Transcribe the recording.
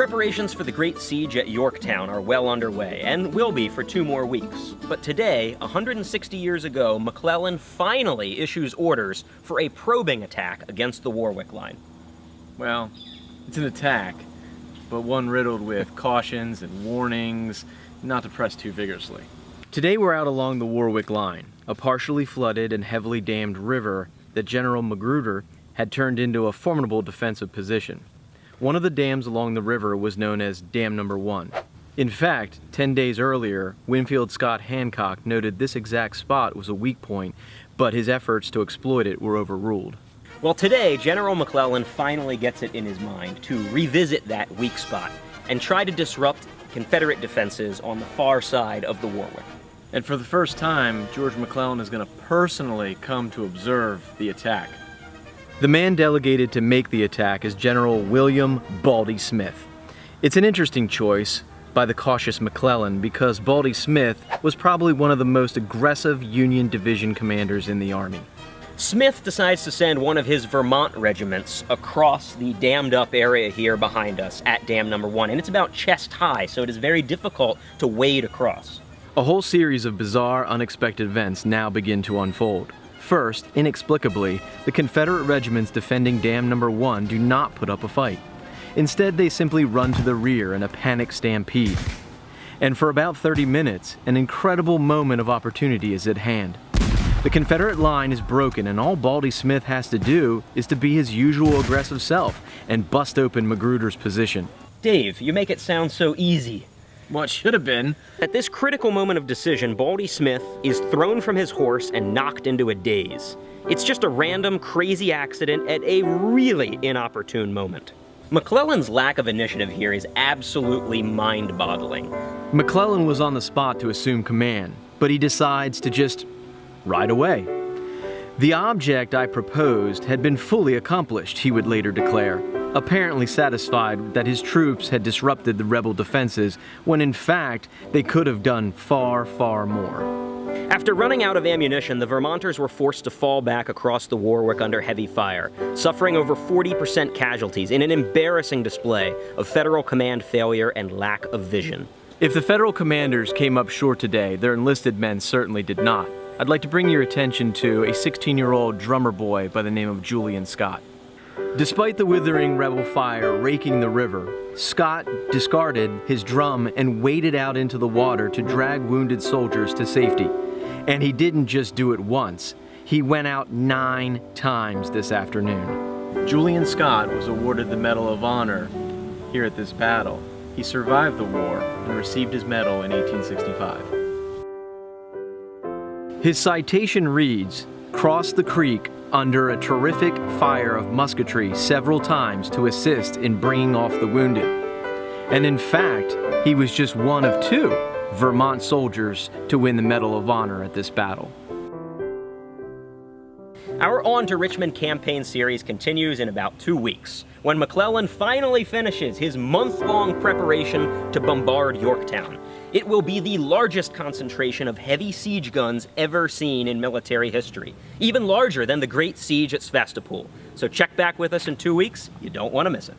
Preparations for the Great Siege at Yorktown are well underway, and will be for 2 more weeks. But today, 160 years ago, McClellan finally issues orders for a probing attack against the Warwick line. Well, it's an attack, but one riddled with cautions and warnings not to press too vigorously. Today we're out along the Warwick line, a partially flooded and heavily dammed river that General Magruder had turned into a formidable defensive position. One of the dams along the river was known as Dam Number 1. In fact, 10 days earlier, Winfield Scott Hancock noted this exact spot was a weak point, but his efforts to exploit it were overruled. Well, today, General McClellan finally gets it in his mind to revisit that weak spot and try to disrupt Confederate defenses on the far side of the Warwick. And for the first time, George McClellan is going to personally come to observe the attack. The man delegated to make the attack is General William Baldy Smith. It's an interesting choice by the cautious McClellan because Baldy Smith was probably one of the most aggressive Union division commanders in the Army. Smith decides to send one of his Vermont regiments across the dammed up area here behind us at Dam Number 1, and it's about chest high, so it is very difficult to wade across. A whole series of bizarre, unexpected events now begin to unfold. First, inexplicably, the Confederate regiments defending Dam Number 1 do not put up a fight. Instead, they simply run to the rear in a panic stampede. And for about 30 minutes, an incredible moment of opportunity is at hand. The Confederate line is broken, and all Baldy Smith has to do is to be his usual aggressive self and bust open Magruder's position. Dave, you make it sound so easy. What should have been. At this critical moment of decision, Baldy Smith is thrown from his horse and knocked into a daze. It's just a random, crazy accident at a really inopportune moment. McClellan's lack of initiative here is absolutely mind-boggling. McClellan was on the spot to assume command, but he decides to just ride away. The object I proposed had been fully accomplished, he would later declare, apparently satisfied that his troops had disrupted the rebel defenses when in fact they could have done far, far more. After running out of ammunition, the Vermonters were forced to fall back across the Warwick under heavy fire, suffering over 40% casualties in an embarrassing display of Federal command failure and lack of vision. If the Federal commanders came up short today, their enlisted men certainly did not. I'd like to bring your attention to a 16-year-old drummer boy by the name of Julian Scott. Despite the withering rebel fire raking the river, Scott discarded his drum and waded out into the water to drag wounded soldiers to safety. And he didn't just do it once, he went out 9 times this afternoon. Julian Scott was awarded the Medal of Honor here at this battle. He survived the war and received his medal in 1865. His citation reads, "Crossed the creek under a terrific fire of musketry several times to assist in bringing off the wounded." And in fact, he was just one of 2 Vermont soldiers to win the Medal of Honor at this battle. Our On to Richmond campaign series continues in about 2 weeks, when McClellan finally finishes his month-long preparation to bombard Yorktown. It will be the largest concentration of heavy siege guns ever seen in military history, even larger than the Great Siege at Sevastopol. So check back with us in 2 weeks. You don't want to miss it.